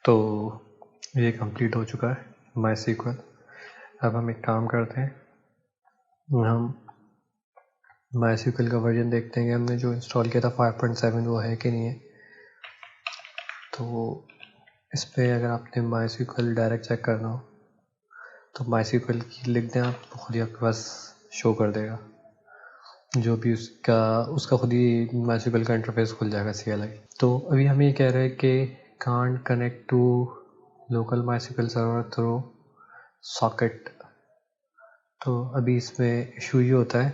तो ये कंप्लीट हो चुका है माई सीक्वल। अब हम एक काम करते हैं, हम माई सीक्वल का वर्जन देखते हैं कि हमने जो इंस्टॉल किया था 5.7 वो है कि नहीं है। तो इस पर अगर आपने माई सीक्वल डायरेक्ट चेक करना हो तो माई सीक्वल की लिख दें आप, तो खुद ही आपके पास शो कर देगा जो भी उसका खुद ही माई सीक्वल का इंटरफेस खुल जाएगा CLI। तो अभी हम ये कह रहे हैं कि can't connect to local MySQL server through socket. तो अभी इसमें इशू ये होता है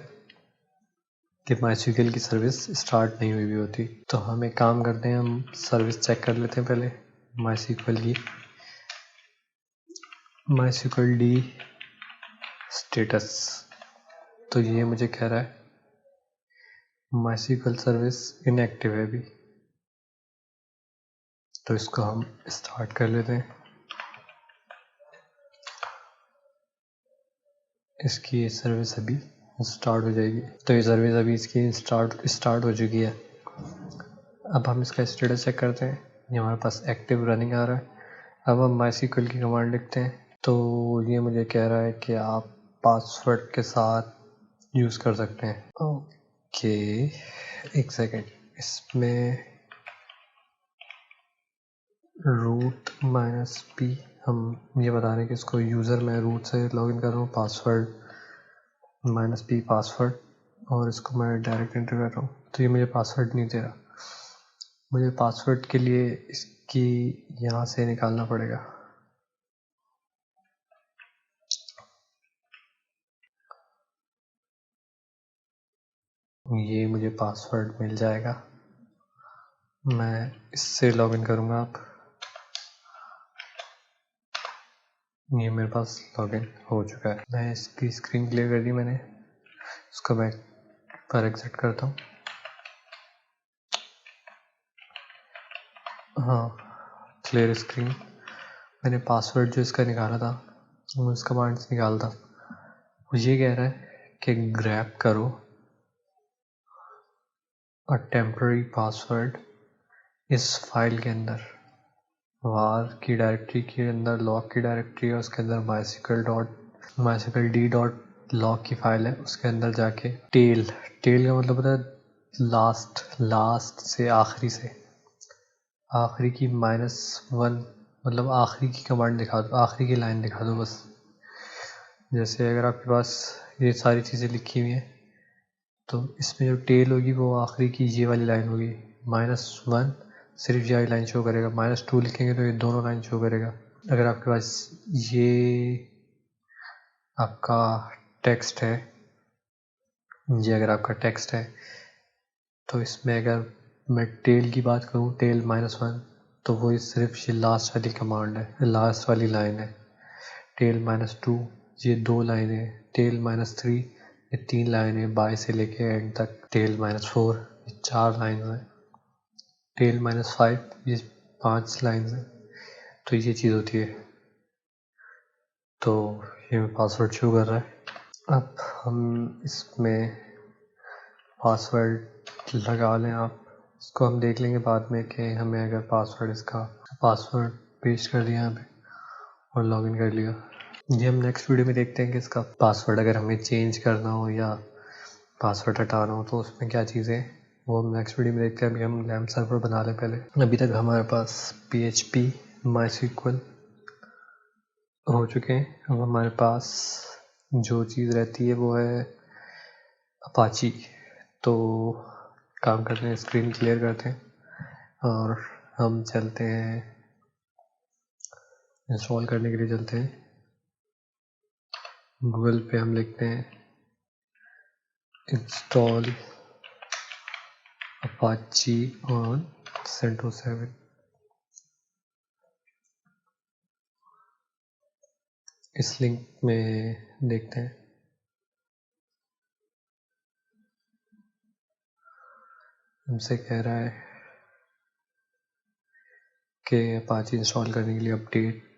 कि माई सीक्वल की सर्विस स्टार्ट नहीं हुई होती। तो हम एक काम करते हैं, हम सर्विस चेक कर लेते हैं पहले माई सीक्वल की। माई सीक्वल डी स्टेटस, तो ये मुझे कह रहा है माई सीक्वल सर्विस इनएक्टिव है अभी। तो इसको हम स्टार्ट कर लेते हैं। इसकी सर्विस अभी स्टार्ट हो जाएगी। तो ये सर्विस अभी इसकी स्टार्ट हो चुकी है। अब हम इसका स्टेटस चेक करते हैं, ये हमारे पास एक्टिव रनिंग आ रहा है। अब हम माई सीक्वल की कमांड लिखते हैं, तो ये मुझे कह रहा है कि आप पासवर्ड के साथ यूज़ कर सकते हैं। ओके, एक सेकेंड, इसमें रूट -p हम ये बता रहे हैं कि इसको यूज़र मैं रूट से लॉगिन कर रहा हूँ, पासवर्ड -p पासवर्ड, और इसको मैं डायरेक्ट एंटर कर रहा हूँ। तो ये मुझे पासवर्ड नहीं दे रहा, मुझे पासवर्ड के लिए इसकी यहाँ से निकालना पड़ेगा। ये मुझे पासवर्ड मिल जाएगा, मैं इससे लॉगिन करूँगा। आप ये मेरे पास लॉगिन हो चुका है। मैं इसकी स्क्रीन क्लियर कर दी मैंने, इसको मैं पर एग्जिट करता हूँ। हाँ, क्लियर स्क्रीन। मैंने पासवर्ड जो इसका निकाला था वो इस कमांड से निकाला था। वो ये कह रहा है कि ग्रैब करो अ टेम्पररी पासवर्ड इस फाइल के अंदर, वार की डायरेक्टरी के अंदर लॉग की डायरेक्टरी है, उसके अंदर माईसीक्वल डी डॉट लॉग की फाइल है, उसके अंदर जाके टेल का मतलब होता है लास्ट से आखिरी की -1, मतलब आखिरी की कमांड दिखा दो, आखिरी की लाइन दिखा दो बस। जैसे अगर आपके पास ये सारी चीज़ें लिखी हुई हैं तो इसमें जो टेल होगी वो आखिरी की ये वाली लाइन होगी, -1 सिर्फ ये वाली लाइन शो करेगा, -2 लिखेंगे तो ये दोनों लाइन शो करेगा। अगर आपके पास ये आपका टेक्स्ट है, ये अगर आपका टेक्स्ट है तो इसमें अगर मैं टेल की बात करूँ, टेल -1, तो वो सिर्फ ये लास्ट वाली कमांड है, लास्ट वाली लाइन है। टेल -2 ये 2 लाइन है, टेल -3 ये 3 लाइन है, बाय से लेके एंड तक। टेल -4 ये 4 लाइन है, टेल -5 ये 5 लाइन है। तो ये चीज़ होती है। तो ये पासवर्ड शो कर रहा है। अब हम इसमें पासवर्ड लगा लें, आप इसको हम देख लेंगे बाद में कि हमें अगर पासवर्ड पेस्ट कर दिया यहाँ पे और लॉगिन कर लिया। ये हम नेक्स्ट वीडियो में देखते हैं कि इसका पासवर्ड अगर हमें चेंज करना हो या पासवर्ड हटाना हो तो उसमें क्या चीज़ें, वो हम नेक्स्ट वीडियो में देखते हैं। अभी हम लैम्प सर्वर बना लें पहले। अभी तक हमारे पास PHP MySQL हो चुके हैं। अब हमारे पास जो चीज़ रहती है वो है अपाची। तो काम करते हैं, स्क्रीन क्लियर करते हैं और हम चलते हैं, इंस्टॉल करने के लिए चलते हैं। गूगल पे हम लिखते हैं इंस्टॉल अपाची ऑन CentOS 7। इस लिंक में देखते हैं। हमसे कह रहा है कि अपाची इंस्टॉल करने के लिए अपडेट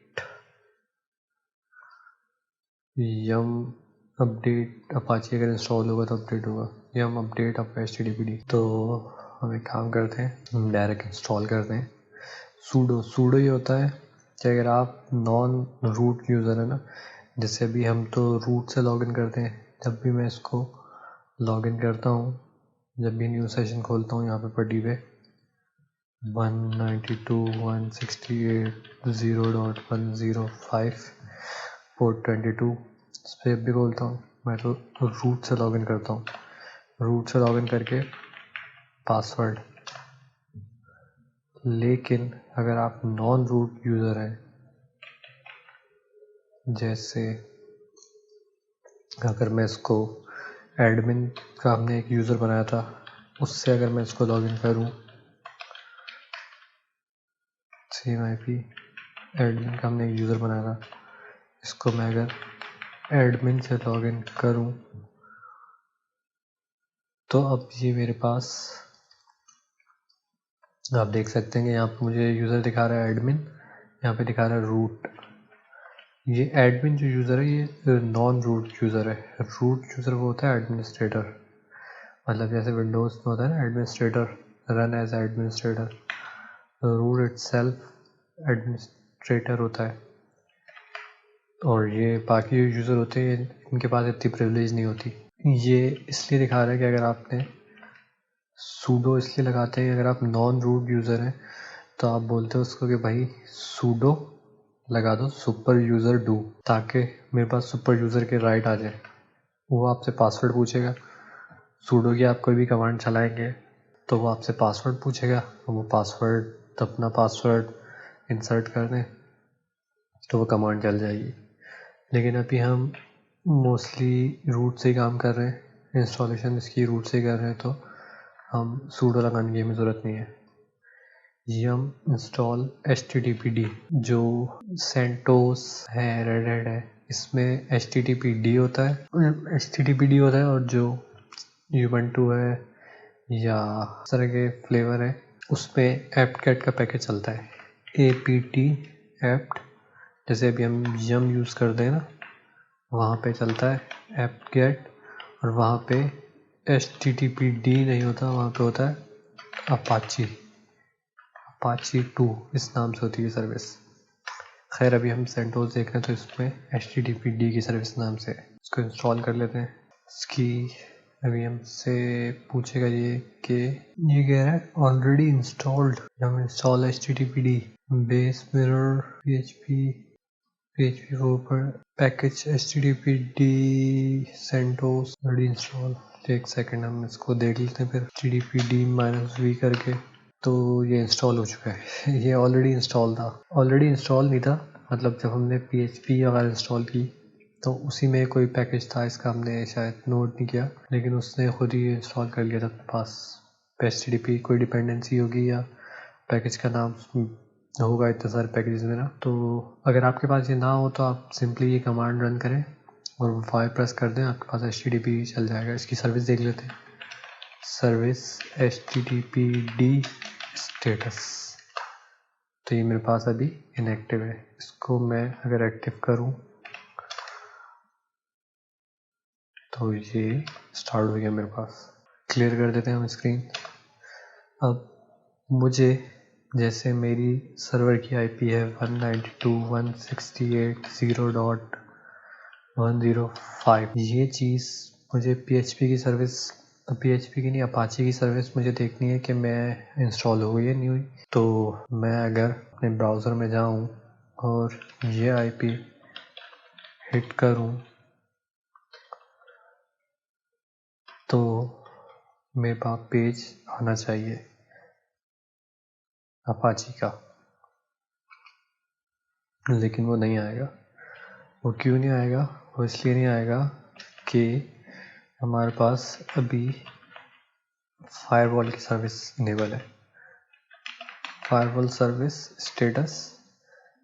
अपडेट अपाची अगर इंस्टॉल होगा तो अपडेट होगा, यम अपडेट ऑफ HTTPD। तो हम एक काम करते हैं, हम डायरेक्ट इंस्टॉल करते हैं। सूडो सूडो ये होता है कि अगर आप नॉन रूट यूज़र है ना, जैसे अभी हम तो रूट से लॉगिन करते हैं, जब भी मैं इसको लॉगिन करता हूँ, जब भी न्यू सेशन खोलता हूँ यहाँ पे पट्टी पे 192.168.0.105 पोर्ट 22 इस पर जब भी खोलता हूँ मैं तो रूट से लॉगिन करता हूँ। रूट से लॉगिन करके पासवर्ड। लेकिन अगर आप नॉन रूट यूज़र हैं, जैसे अगर मैं इसको एडमिन का हमने एक यूज़र बनाया था, उससे अगर मैं इसको लॉगिन करूं, सेम आईपी एडमिन का हमने एक यूज़र बनाया था, इसको मैं अगर एडमिन से लॉगिन करूं तो अब ये मेरे पास आप देख सकते हैं कि यहाँ पे मुझे यूज़र दिखा रहा है एडमिन, यहाँ पे दिखा रहा है रूट। ये एडमिन जो यूज़र है ये नॉन रूट यूज़र है। रूट यूज़र वो होता है एडमिनिस्ट्रेटर, मतलब जैसे विंडोज़ में होता है ना administrator, run as administrator. Root itself administrator होता है, और ये बाकी जो यूज़र होते हैं इनके पास इतनी प्रिविलेज नहीं होती। ये इसलिए दिखा रहा है कि अगर आपने सूडो इसलिए लगाते हैं, अगर आप नॉन रूट यूज़र हैं तो आप बोलते हो उसको कि भाई सूडो लगा दो सुपर यूज़र डू, ताकि मेरे पास सुपर यूज़र के राइट आ जाए। वो आपसे पासवर्ड पूछेगा, सूडो की आप कोई भी कमांड चलाएंगे तो वो आपसे पासवर्ड पूछेगा, और वो पासवर्ड अपना पासवर्ड इंसर्ट कर दें तो वो कमांड चल जाएगी। लेकिन अभी हम मोस्टली रूट से ही काम कर रहे हैं, इंस्टॉलेशन इसकी रूट से कर रहे हैं, तो हम सूडो लगाने की हमें ज़रूरत नहीं है। yum इंस्टॉल httpd, जो सेंटोस है, रेड हैट है, इसमें httpd होता है, और जो यूबंटू है या इस तरह के फ्लेवर है उसमें एप्ट-गेट का पैकेज चलता है, apt एप्ट। जैसे अभी हम yum यूज़ करते हैं ना, वहाँ पे चलता है एप्ट-गेट, और वहाँ पे httpd नहीं होता, वहाँ पे होता है अपाची 2 इस नाम से होती है सर्विस। खैर अभी हम सेंटोस देख रहे हैं तो इसमें httpd की सर्विस नाम से है। इसको इंस्टॉल कर लेते हैं। इसकी अभी हमसे पूछेगा ये कि ये कह रहा है ऑलरेडी इंस्टॉल्ड, हम install httpd base mirror php 4 पर package httpd CentOS already install. एक सेकंड हम इसको देख लेते हैं फिर httpd -v करके, तो ये इंस्टॉल हो चुका है। ये ऑलरेडी इंस्टॉल था, ऑलरेडी इंस्टॉल नहीं था, मतलब जब हमने PHP वगैरह इंस्टॉल की तो उसी में कोई पैकेज था, इसका हमने शायद नोट नहीं किया, लेकिन उसने खुद ही इंस्टॉल कर लिया था अपने पास। HTTP कोई डिपेंडेंसी होगी या पैकेज का नाम होगा इतने सारे पैकेजेस में ना। तो अगर आपके पास ये ना हो तो आप सिंपली ये कमांड रन करें और फाइल प्रेस कर दें, आपके पास HTTP चल जाएगा। इसकी सर्विस देख लेते हैं, सर्विस httpd स्टेटस, तो ये मेरे पास अभी इनएक्टिव है। इसको मैं अगर एक्टिव करूं तो ये स्टार्ट हो गया मेरे पास। क्लियर कर देते हैं हम स्क्रीन। अब मुझे जैसे मेरी सर्वर की IP है 192.168.0.105, ये चीज़ मुझे PHP की सर्विस, PHP की नहीं अपाची की सर्विस मुझे देखनी है कि मैं इंस्टॉल हो गई है नहीं हुई। तो मैं अगर अपने ब्राउज़र में जाऊं और ये IP हिट करूं तो मेरे पास पेज आना चाहिए अपाची का, लेकिन वो नहीं आएगा। वो क्यों नहीं आएगा? वो इसलिए नहीं आएगा कि हमारे पास अभी फायरवॉल की सर्विस इनेबल है। फायरवॉल सर्विस स्टेटस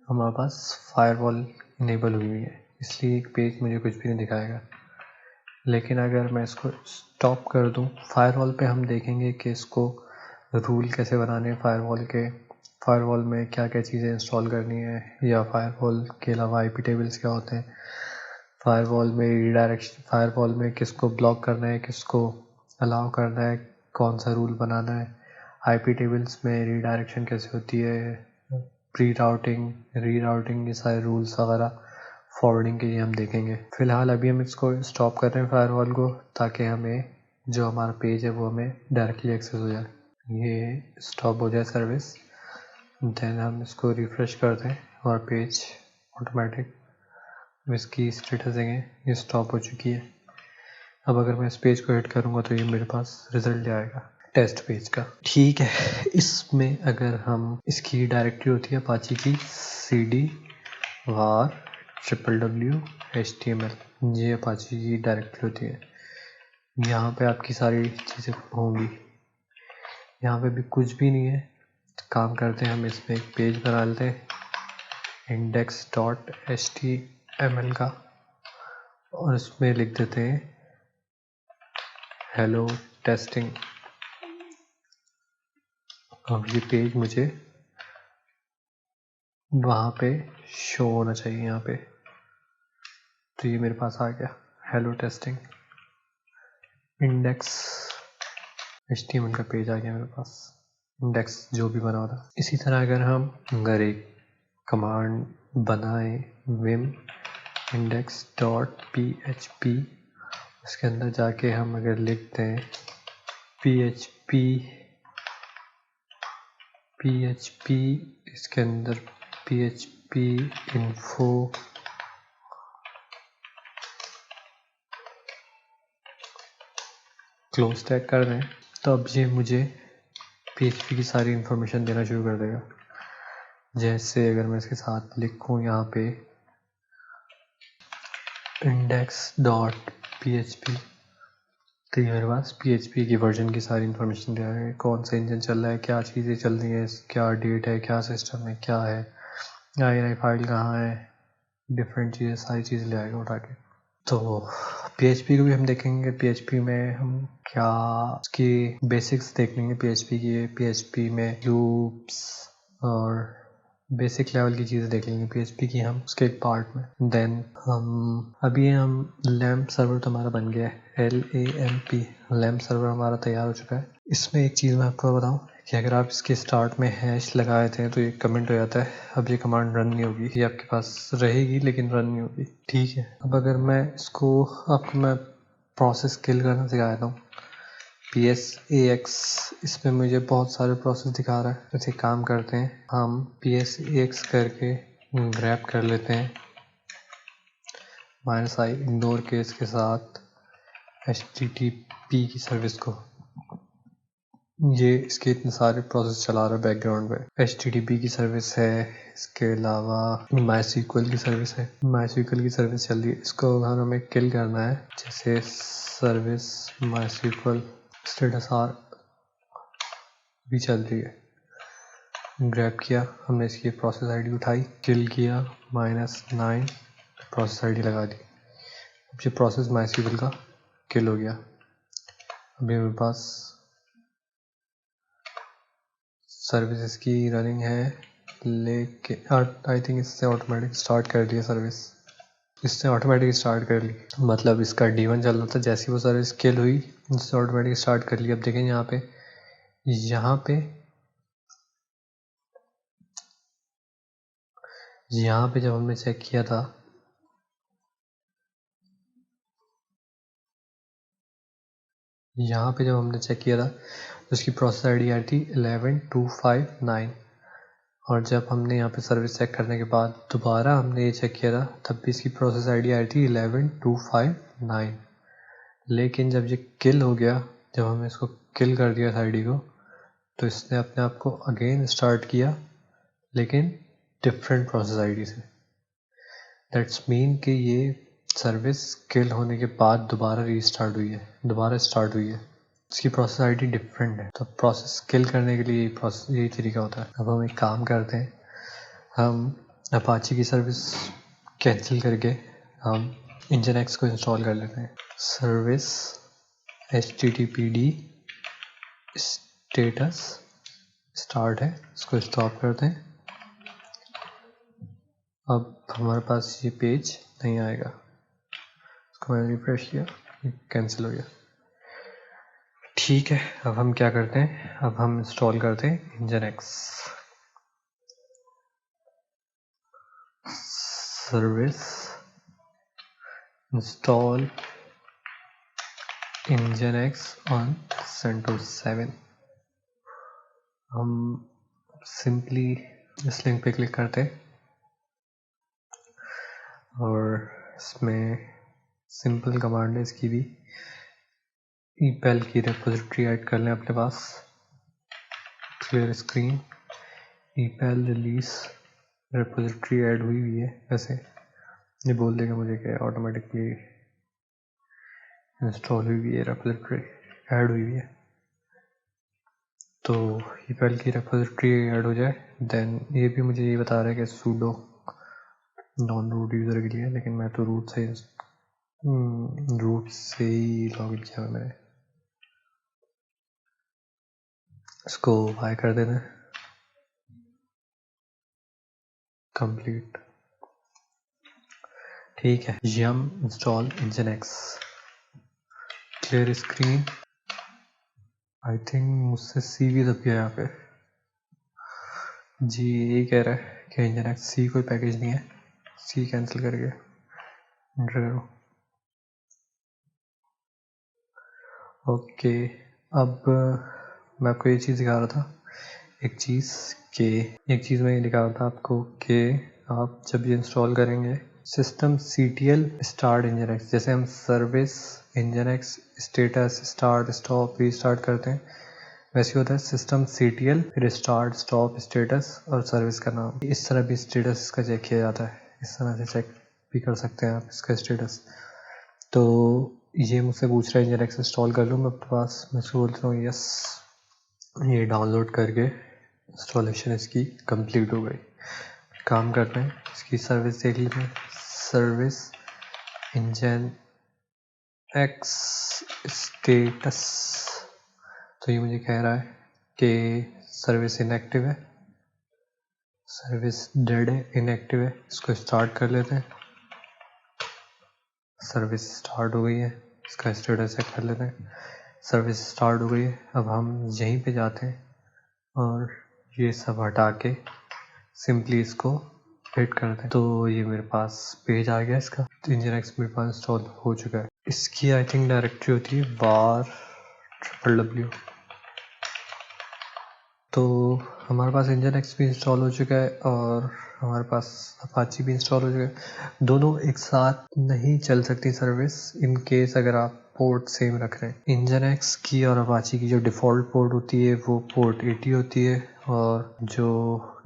हमारे पास फायरवॉल इनेबल हुई है, इसलिए एक पेज मुझे कुछ भी नहीं दिखाएगा। लेकिन अगर मैं इसको स्टॉप कर दूं, फायरवॉल पे हम देखेंगे कि इसको रूल कैसे बनाने हैं फायरवॉल के, फायरवॉल में क्या क्या चीज़ें इंस्टॉल करनी है, या फायरवॉल के अलावा IP टेबल्स क्या होते हैं, फायरवॉल में रीडायरेक्शन, फायरवॉल में किसको ब्लॉक करना है, किसको अलाउ करना है, कौन सा रूल बनाना है, IP टेबल्स में रीडायरेक्शन कैसे होती है, प्री राउटिंग, री राउटिंग, ये सारे रूल्स वगैरह फॉरवर्डिंग के लिए हम देखेंगे। फ़िलहाल अभी हम इसको स्टॉप कर रहे हैं फायरवॉल को, ताकि हमें जो हमारा पेज है वो हमें डायरेक्टली एक्सेस हो जाए। ये स्टॉप हो जाए सर्विस, देन हम इसको रिफ़्रेश करते हैं और पेज ऑटोमेटिक इसकी स्टेटस देंगे, ये स्टॉप हो चुकी है। अब अगर मैं इस पेज को हिट करूँगा तो ये मेरे पास रिज़ल्ट आएगा टेस्ट पेज का। ठीक है, इसमें अगर हम इसकी डायरेक्टरी होती है अपाची की cd var www.html, ये अपाची की डायरेक्टरी होती है। यहाँ पे आपकी सारी चीज़ें होंगी। यहाँ पे भी कुछ भी नहीं है। काम करते हैं, हम इसमें एक पेज बना लेते हैं index.html का, और इसमें लिख देते हैं हेलो टेस्टिंग। अब ये पेज मुझे वहाँ पे शो होना चाहिए यहाँ पे, तो ये मेरे पास आ गया हेलो टेस्टिंग इंडेक्स HTML का पेज आ गया मेरे पास, इंडेक्स जो भी बना था। इसी तरह अगर एक कमांड बनाए vim index.php, उसके अंदर जाके हम अगर लिखते हैं php इसके अंदर php info क्लोज टैग कर दें, तो अब ये मुझे PHP की सारी इन्फॉर्मेशन देना शुरू कर देगा। जैसे अगर मैं इसके साथ लिखूँ यहाँ पे index.php, तो ये मेरे पास PHP की वर्जन की सारी इन्फॉर्मेशन दे रहा है, कौन सा इंजन चल रहा है, क्या चीज़ें चल रही है, क्या डेट है, क्या सिस्टम है, क्या है, INI फाइल कहाँ है, डिफरेंट चीज़ें, सारी चीज़ें ले आएगा उठा के। तो PHP को भी हम देखेंगे, PHP में हम क्या उसकी बेसिक्स देख लेंगे PHP की। PHP में लूप्स और बेसिक लेवल की चीज़ें देख लेंगे PHP की हम उसके एक पार्ट में। देन हम लैम्प सर्वर तो हमारा बन गया है, LAMP लैम्प सर्वर हमारा तैयार हो चुका है। इसमें एक चीज़ मैं आपको बताऊं कि अगर आप इसके स्टार्ट में हैश लगाए थे तो ये कमेंट हो जाता है। अब ये कमांड रन नहीं होगी, ये आपके पास रहेगी लेकिन रन नहीं होगी। ठीक है, अब अगर मैं आपको मैं प्रोसेस किल करना सिखा देता हूँ, PSAX, इसमें मुझे बहुत सारे प्रोसेस दिखा रहा है। तो एक काम करते हैं, हम PSAX करके ग्रैब कर लेते हैं -i इग्नोर केस के साथ HTTP की सर्विस को। ये इसके इतने सारे प्रोसेस चला रहा है बैकग्राउंड में। HTTP की सर्विस है, इसके अलावा MySQL की सर्विस है, MySQL की सर्विस चल रही है। इसको अगर हमें किल करना है, जैसे सर्विस MySQL स्टेटस R भी चल रही है, ग्रैब किया हमने, इसकी प्रोसेस आईडी उठाई, किल किया -9 प्रोसेस आईडी लगा दी। अब ये प्रोसेस MySQL का किल हो गया। अभी मेरे पास सर्विस इसकी रनिंग है, लेकिन आई थिंक इससे ऑटोमेटिक स्टार्ट कर लिया सर्विस, इसने ऑटोमेटिक स्टार्ट कर ली, मतलब इसका D1 चल रहा था, जैसी वो सर्विस किल हुई इससे ऑटोमेटिक स्टार्ट कर लिया। अब देखें यहाँ पे जब हमने चेक किया था, तो उसकी प्रोसेस आईडी आई थी 11259, और जब हमने यहाँ पे सर्विस चेक करने के बाद दोबारा हमने ये चेक किया था, तब भी इसकी प्रोसेस आईडी आई थी 11259। लेकिन जब ये किल हो गया, जब हमने इसको किल कर दिया था आईडी को, तो इसने अपने आप को अगेन स्टार्ट किया, लेकिन डिफरेंट प्रोसेस आईडी से। दैट्स मीन कि ये सर्विस किल होने के बाद दोबारा स्टार्ट हुई है, इसकी प्रोसेस आईडी डिफरेंट है। तो प्रोसेस किल करने के लिए यही तरीका होता है। अब हम एक काम करते हैं, हम अपाची की सर्विस कैंसिल करके हम इंजन को इंस्टॉल कर लेते हैं। सर्विस HTTPD स्टेटस स्टार्ट है, इसको स्टॉप करते हैं। अब हमारे पास ये पेज नहीं आएगा, इसको मैंने रिफ्रेश किया, कैंसिल हो गया। ठीक है, अब हम क्या करते हैं, अब हम इंस्टॉल करते हैं engine service install Nginx on CentOS 7। हम सिंपली इस लिंक पे क्लिक करते हैं और इसमें सिंपल कमांड है इसकी भी, ईपेल की रेपोजिटरी ऐड कर लें अपने पास। Clear screen, EPEL release repository add हुई हुई है। वैसे ये बोल देगा मुझे कि ऑटोमेटिकली इंस्टॉल हुई हुई है, रेपोजिटरी ऐड हुई हुई है। तो ईपेल की रेपोजिटरी ऐड हो जाए, देन ये भी मुझे ये बता रहा है कि सूडो नॉन रूट यूज़र के लिए, लेकिन मैं तो रूट से ही लॉगिन किया हुआ मैंने। इसको बाय कर देना है, कंप्लीट। ठीक है, yum install nginx। Clear screen. I think मुझसे सी भी दब गया यहाँ पे। जी यही कह रहा है कि nginx सी कोई पैकेज नहीं है, सी कैंसिल करके एंटर करो। ओके, अब मैं आपको ये चीज़ दिखा रहा था, एक चीज़ मैं ये दिखा रहा था आपको कि आप जब ये इंस्टॉल करेंगे सिस्टम CTL स्टार्ट nginx, जैसे हम service nginx status start stop restart करते हैं, वैसे होता है सिस्टम CTL फिर स्टार्ट स्टॉप स्टेटस और सर्विस का नाम। इस तरह भी स्टेटस इसका चेक किया जाता है, इस तरह से चेक भी कर सकते हैं आप इसका स्टेटस। तो ये मुझसे पूछ रहा है nginx इंस्टॉल कर लूँ मैं अपने पास, मैं इसको बोलता हूँ यस। ये डाउनलोड करके इंस्टॉलेशन इसकी कंप्लीट हो गई। काम करते हैं, इसकी सर्विस देख लेते हैं। सर्विस nginx स्टेटस, तो ये मुझे कह रहा है कि सर्विस इनएक्टिव है, सर्विस डेड है, इनएक्टिव है। इसको स्टार्ट कर लेते हैं। सर्विस स्टार्ट हो गई है, इसका स्टेटस चेक कर लेते हैं। सर्विस स्टार्ट हो गई है। अब हम यहीं पे जाते हैं और ये सब हटा के सिंपली इसको हिट करते हैं, तो ये मेरे पास पेज आ गया इसका। तो nginx मेरे पास इंस्टॉल हो चुका है। इसकी आई थिंक डायरेक्टरी होती है //w। तो हमारे पास nginx भी इंस्टॉल हो चुका है और हमारे पास अपाची भी इंस्टॉल हो चुका है। दोनों एक साथ नहीं चल सकती सर्विस इन केस अगर आप पोर्ट सेम रख रहे हैं। nginx की और अपाची की जो डिफ़ॉल्ट पोर्ट होती है वो पोर्ट 80 होती है और जो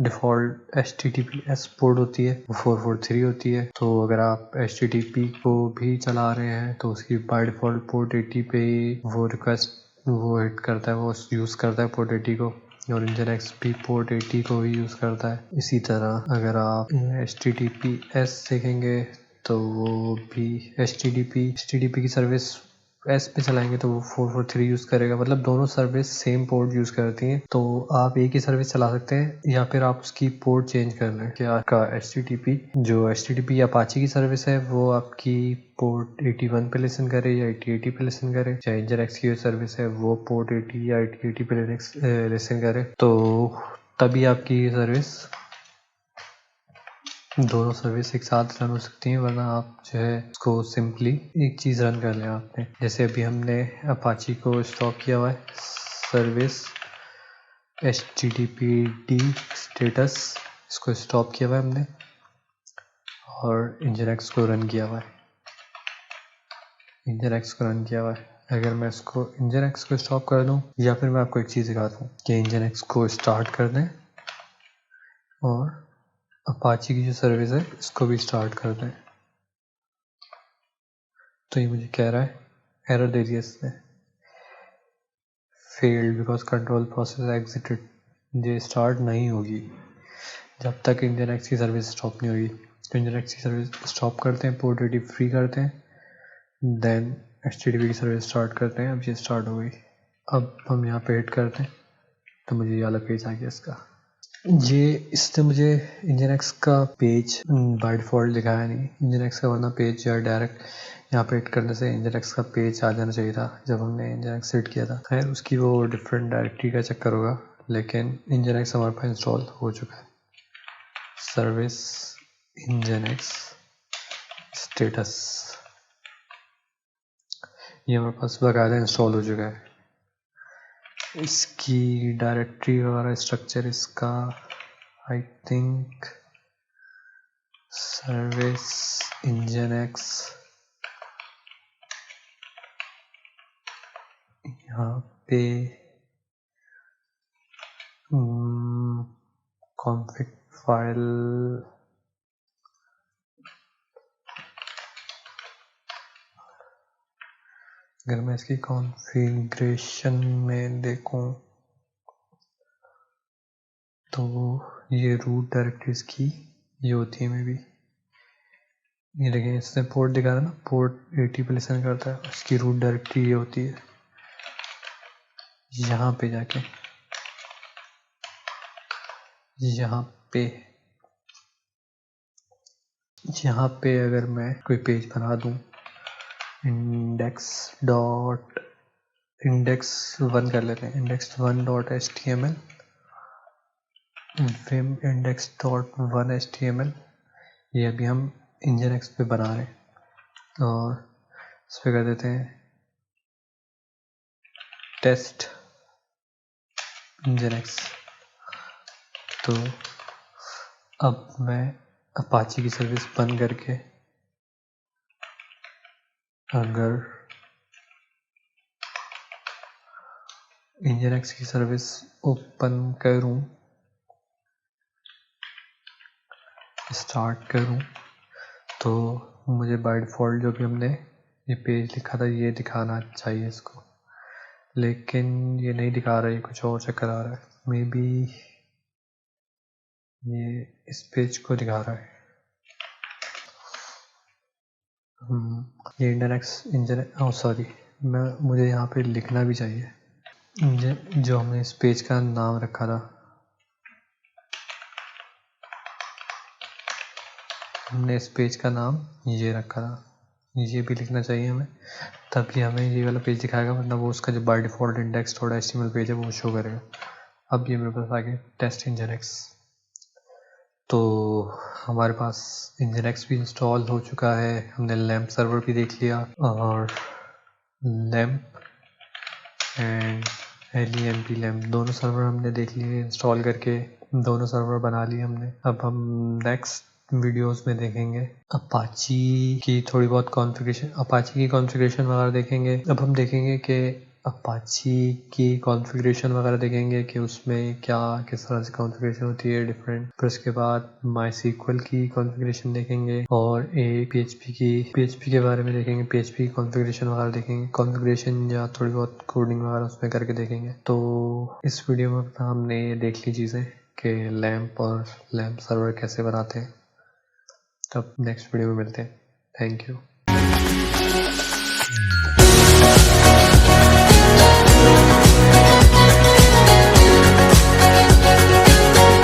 डिफ़ॉल्ट HTTPS पोर्ट होती है वो 443 होती है। तो अगर आप HTTP को भी चला रहे हैं तो उसकी बाय डिफ़ॉल्ट पोर्ट 80 पे वो रिक्वेस्ट वो हिट करता है, वो यूज़ करता है पोर्ट 80 को, और nginx भी पोर्ट 80 को ही यूज़ करता है। इसी तरह अगर आप HTTPS देखेंगे तो वो भी HTTP की सर्विस S पे चलाएंगे तो वो 443 यूज़ करेगा। मतलब दोनों सर्विस सेम पोर्ट यूज़ करती हैं, तो आप एक ही सर्विस चला सकते हैं या फिर आप उसकी पोर्ट चेंज कर लें। क्या आपका HTTP या अपाची की सर्विस है वो आपकी पोर्ट 81 पे लिसन करे या 8080 पे लिसन करे, चाहे nginx की सर्विस है वो पोर्ट 80 या 8080 पे लिसन करे, तो तभी आपकी सर्विस दोनों सर्विस एक साथ रन हो सकती हैं। वरना आप जो है इसको सिंपली एक चीज़ रन कर लें आपने, जैसे अभी हमने अपाची को स्टॉप किया हुआ है, सर्विस HTTPD स्टेटस, इसको स्टॉप किया हुआ है हमने और nginx को रन किया हुआ है। अगर मैं इसको nginx को स्टॉप कर दूं या फिर मैं आपको एक चीज़ दिखाता हूँ कि nginx को स्टार्ट कर दें और अपाची की जो सर्विस है इसको भी स्टार्ट कर दें, तो ये मुझे कह रहा है एरर दे दिया इसने, failed because control process exerted. ये स्टार्ट नहीं होगी जब तक nginx की सर्विस स्टॉप नहीं होगी। तो nginx की सर्विस स्टॉप करते हैं, पोर्ट 80 फ्री करते हैं, देन HTTP की सर्विस स्टार्ट करते हैं। अब ये स्टार्ट हो गई। अब हम यहाँ पे हिट करते हैं तो मुझे ये वाला पेज आ गया इसका। ये इसने मुझे nginx का पेज बाय डिफ़ॉल्ट दिखाया नहीं, nginx का वरना पेज या डायरेक्ट यहाँ पे हिट करने से nginx का पेज आ जाना चाहिए था जब हमने nginx हिट किया था। खैर उसकी वो डिफरेंट डायरेक्टरी का चक्कर होगा, लेकिन nginx हमारे पास इंस्टॉल हो चुका है। सर्विस nginx स्टेटस, ये हमारे पास बकायदा इंस्टॉल हो चुका है। इसकी डायरेक्टरी वगैरह स्ट्रक्चर इसका आई थिंक सर्विस nginx, यहाँ पे config फाइल, अगर मैं इसकी कॉन्फ़िगरेशन में देखूं तो ये रूट डायरेक्टरीज की ये होती है मे बी, ये देखें इसने पोर्ट दिखा रहा है ना, पोर्ट 80 पे लिसन करता है, उसकी रूट डायरेक्टरी ये होती है। यहाँ पे जाके यहाँ पे अगर मैं कोई पेज बना दूं, index1 कर लेते हैं, index1.html, vim index.1html, ये अभी हम nginx पे बना रहे हैं, और इस पे कर देते हैं टेस्ट nginx। तो अब मैं अपाची की सर्विस बंद करके अगर nginx की सर्विस ओपन करूं, स्टार्ट करूं, तो मुझे बाय डिफ़ॉल्ट जो भी हमने ये पेज लिखा था ये दिखाना चाहिए इसको, लेकिन ये नहीं दिखा रहा है, कुछ और चक्कर आ रहा है। मे बी ये इस पेज को दिखा रहा है। ये सॉरी, मुझे यहाँ पे लिखना भी चाहिए जो हमने इस पेज का नाम रखा था, हमने इस पेज का नाम ये रखा था, ये भी लिखना चाहिए हमें, तभी हमें ये वाला पेज दिखाएगा, वरना वो उसका जो बाय डिफ़ॉल्ट index.html पेज है वो शो करेगा। अब ये मेरे पास आ गया टेस्ट nginx, तो हमारे पास nginx भी इंस्टॉल हो चुका है, हमने लैम्प सर्वर भी देख लिया, और लैम्प एंड LEMP लैम्प दोनों सर्वर हमने देख लिए इंस्टॉल करके, दोनों सर्वर बना लिए हमने। अब हम नेक्स्ट वीडियोस में देखेंगे अपाची की थोड़ी बहुत कॉन्फ़िगरेशन, अपाची की कॉन्फ़िगरेशन वगैरह देखेंगे। अब हम देखेंगे कि अपाची की कॉन्फ़िगरेशन वगैरह देखेंगे कि उसमें क्या किस तरह से कॉन्फ़िगरेशन होती है डिफरेंट। फिर उसके बाद MySQL की कॉन्फ़िगरेशन देखेंगे, और एक PHP के बारे में देखेंगे, PHP की कॉन्फ़िगरेशन वगैरह देखेंगे, कॉन्फ़िगरेशन या थोड़ी बहुत कोडिंग वगैरह उसमें करके देखेंगे। तो इस वीडियो में हमने ये देख ली चीज़ें कि लैम्प और लैम्प सर्वर कैसे बनाते हैं। तब नेक्स्ट वीडियो में मिलते हैं। Thank you.